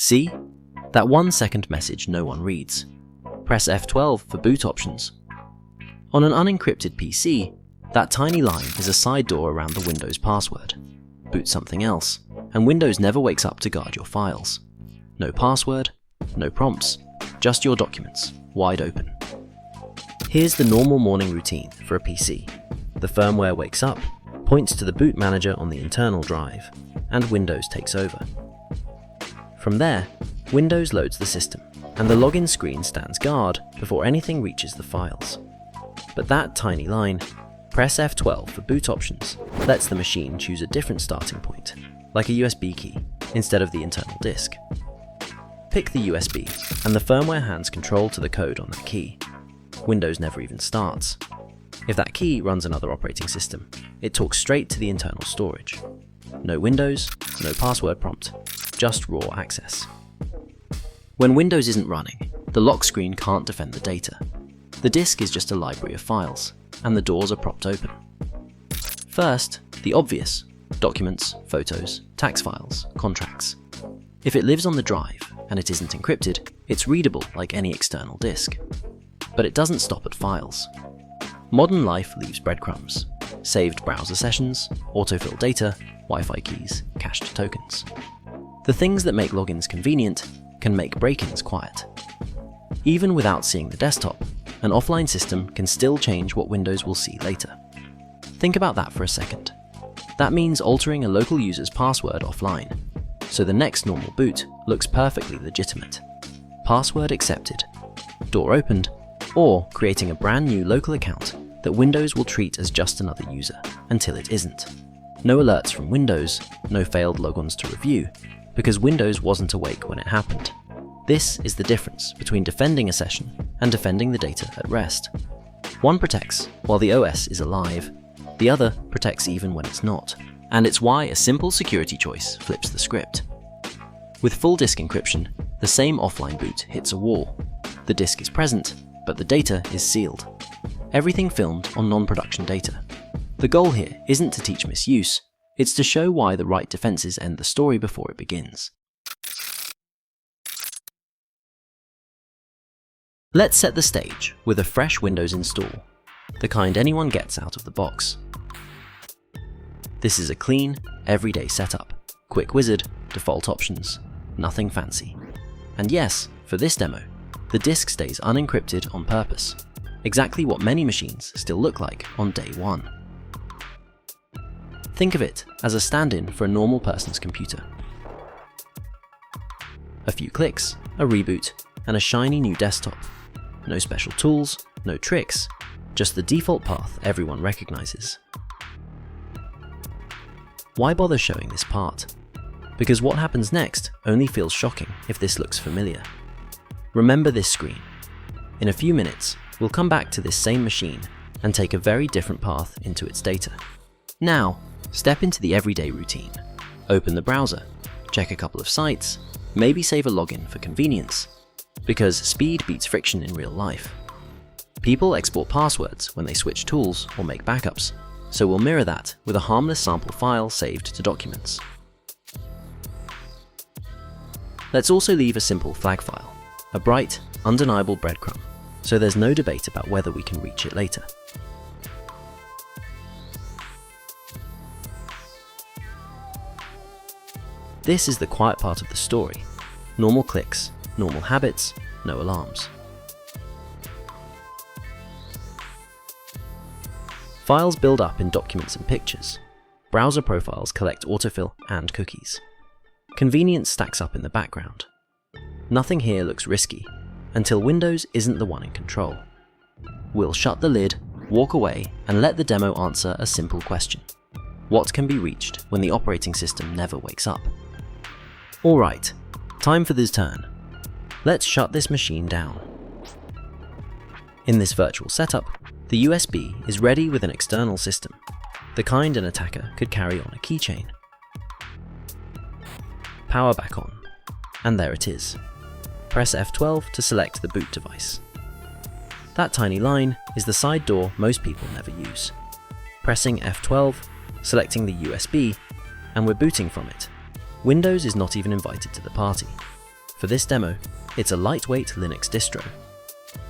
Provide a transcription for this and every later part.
See? That 1-second message no one reads. Press F12 for boot options. On an unencrypted PC, that tiny line is a side door around the Windows password. Boot something else, and Windows never wakes up to guard your files. No password, no prompts, just your documents, wide open. Here's the normal morning routine for a PC. The firmware wakes up, points to the boot manager on the internal drive, and Windows takes over. From there, Windows loads the system, and the login screen stands guard before anything reaches the files. But that tiny line, press F12 for boot options, lets the machine choose a different starting point, like a USB key, instead of the internal disk. Pick the USB, and the firmware hands control to the code on that key. Windows never even starts. If that key runs another operating system, it talks straight to the internal storage. No Windows, no password prompt, just raw access. When Windows isn't running, the lock screen can't defend the data. The disk is just a library of files, and the doors are propped open. First, the obvious: documents, photos, tax files, contracts. If it lives on the drive and it isn't encrypted, it's readable like any external disk. But it doesn't stop at files. Modern life leaves breadcrumbs: saved browser sessions, autofill data, Wi-Fi keys, cached tokens. The things that make logins convenient can make break-ins quiet. Even without seeing the desktop, an offline system can still change what Windows will see later. Think about that for a second. That means altering a local user's password offline, so the next normal boot looks perfectly legitimate. Password accepted, door opened, or creating a brand new local account that Windows will treat as just another user until it isn't. No alerts from Windows, no failed logons to review, because Windows wasn't awake when it happened. This is the difference between defending a session and defending the data at rest. One protects while the OS is alive, the other protects even when it's not. And it's why a simple security choice flips the script. With full disk encryption, the same offline boot hits a wall. The disk is present, but the data is sealed. Everything filmed on non-production data. The goal here isn't to teach misuse, it's to show why the right defenses end the story before it begins. Let's set the stage with a fresh Windows install, the kind anyone gets out of the box. This is a clean, everyday setup. Quick wizard, default options, nothing fancy. And yes, for this demo, the disk stays unencrypted on purpose, exactly what many machines still look like on day one. Think of it as a stand-in for a normal person's computer. A few clicks, a reboot, and a shiny new desktop. No special tools, no tricks, just the default path everyone recognizes. Why bother showing this part? Because what happens next only feels shocking if this looks familiar. Remember this screen. In a few minutes, we'll come back to this same machine and take a very different path into its data. Now, step into the everyday routine. Open the browser, check a couple of sites, maybe save a login for convenience. Because speed beats friction in real life. People export passwords when they switch tools or make backups, so we'll mirror that with a harmless sample file saved to documents. Let's also leave a simple flag file, a bright, undeniable breadcrumb, so there's no debate about whether we can reach it later. This is the quiet part of the story. Normal clicks, normal habits, no alarms. Files build up in documents and pictures. Browser profiles collect autofill and cookies. Convenience stacks up in the background. Nothing here looks risky, until Windows isn't the one in control. We'll shut the lid, walk away, and let the demo answer a simple question. What can be reached when the operating system never wakes up? Alright, time for this turn. Let's shut this machine down. In this virtual setup, the USB is ready with an external system, the kind an attacker could carry on a keychain. Power back on, and there it is. Press F12 to select the boot device. That tiny line is the side door most people never use. Pressing F12, selecting the USB, and we're booting from it. Windows is not even invited to the party. For this demo, it's a lightweight Linux distro.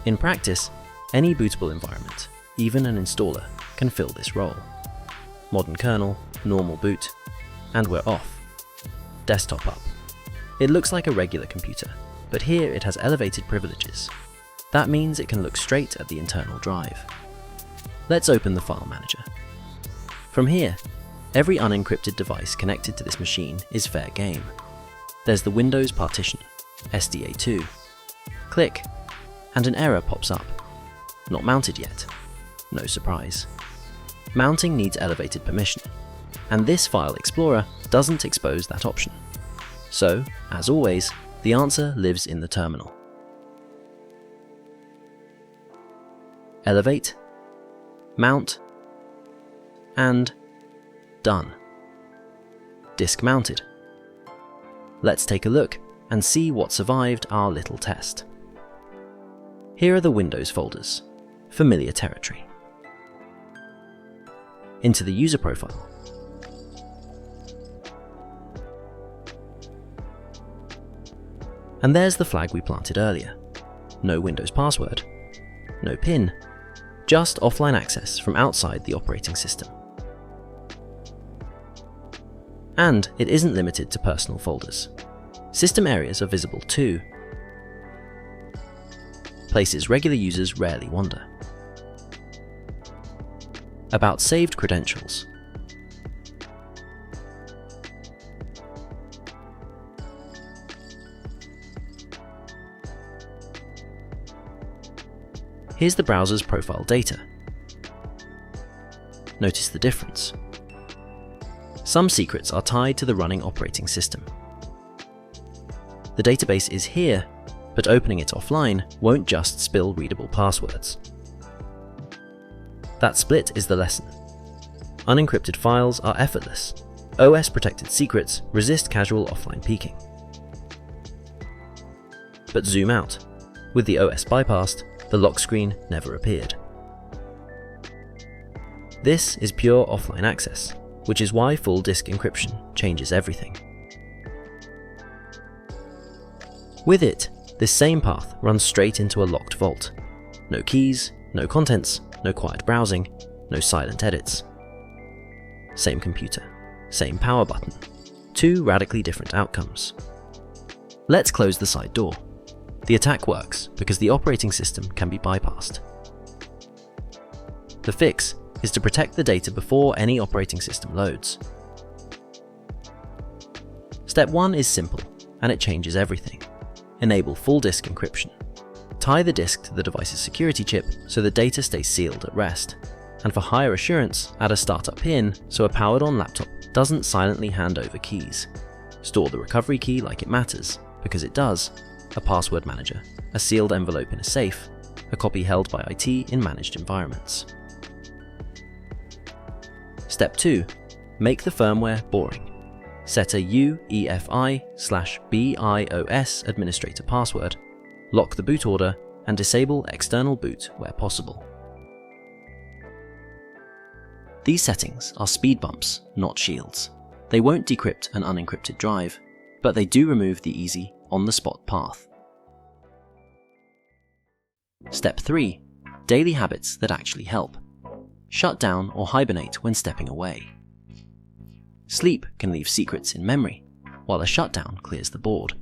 In practice, any bootable environment, even an installer, can fill this role. Modern kernel, normal boot, and we're off. Desktop up. It looks like a regular computer, but here it has elevated privileges. That means it can look straight at the internal drive. Let's open the file manager. From here, every unencrypted device connected to this machine is fair game. There's the Windows partition, SDA2. Click, and an error pops up. Not mounted yet. No surprise. Mounting needs elevated permission, and this file explorer doesn't expose that option. So, as always, the answer lives in the terminal. Elevate, mount, and done. Disk mounted. Let's take a look and see what survived our little test. Here are the Windows folders, familiar territory. Into the user profile. And there's the flag we planted earlier. No Windows password, no PIN, just offline access from outside the operating system. And it isn't limited to personal folders. System areas are visible too. Places regular users rarely wander. About saved credentials. Here's the browser's profile data. Notice the difference. Some secrets are tied to the running operating system. The database is here, but opening it offline won't just spill readable passwords. That split is the lesson. Unencrypted files are effortless. OS-protected secrets resist casual offline peeking. But zoom out. With the OS bypassed, the lock screen never appeared. This is pure offline access, which is why full disk encryption changes everything. With it, this same path runs straight into a locked vault. No keys, no contents, no quiet browsing, no silent edits. Same computer, same power button. Two radically different outcomes. Let's close the side door. The attack works because the operating system can be bypassed. The fix is to protect the data before any operating system loads. Step 1 is simple, and it changes everything. Enable full disk encryption. Tie the disk to the device's security chip so the data stays sealed at rest. And for higher assurance, add a startup pin so a powered-on laptop doesn't silently hand over keys. Store the recovery key like it matters, because it does. A password manager, a sealed envelope in a safe, a copy held by IT in managed environments. Step 2. Make the firmware boring. Set a UEFI/BIOS administrator password, lock the boot order, and disable external boot where possible. These settings are speed bumps, not shields. They won't decrypt an unencrypted drive, but they do remove the easy, on-the-spot path. Step 3. Daily habits that actually help. Shut down or hibernate when stepping away. Sleep can leave secrets in memory, while a shutdown clears the board.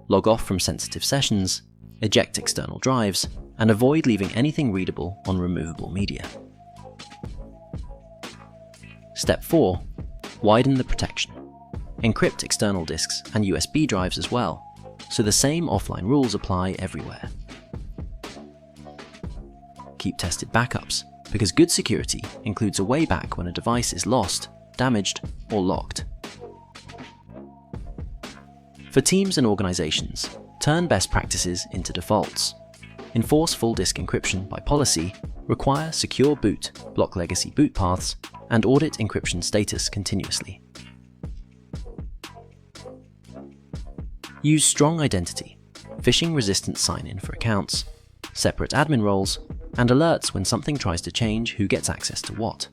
Log off from sensitive sessions, eject external drives, and avoid leaving anything readable on removable media. Step 4. Widen the protection. Encrypt external disks and USB drives as well, so the same offline rules apply everywhere. Keep tested backups, because good security includes a way back when a device is lost, damaged, or locked. For teams and organizations, turn best practices into defaults. Enforce full disk encryption by policy, require secure boot, block legacy boot paths, and audit encryption status continuously. Use strong identity, phishing-resistant sign-in for accounts, separate admin roles, and alerts when something tries to change who gets access to what.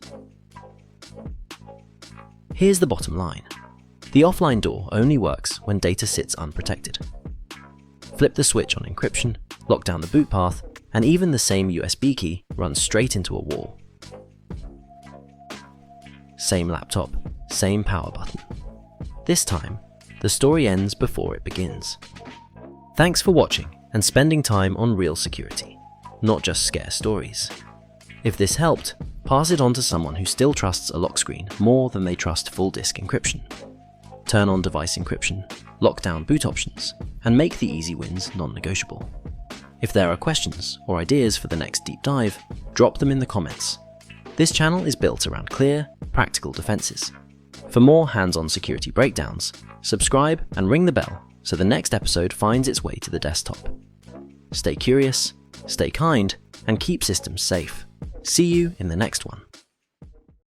Here's the bottom line. The offline door only works when data sits unprotected. Flip the switch on encryption, lock down the boot path, and even the same USB key runs straight into a wall. Same laptop, same power button. This time, the story ends before it begins. Thanks for watching and spending time on real security, not just scare stories. If this helped, pass it on to someone who still trusts a lock screen more than they trust full disk encryption. Turn on device encryption, lock down boot options, and make the easy wins non-negotiable. If there are questions or ideas for the next deep dive, drop them in the comments. This channel is built around clear, practical defenses. For more hands-on security breakdowns, subscribe and ring the bell so the next episode finds its way to the desktop. Stay curious, stay kind, and keep systems safe. See you in the next one.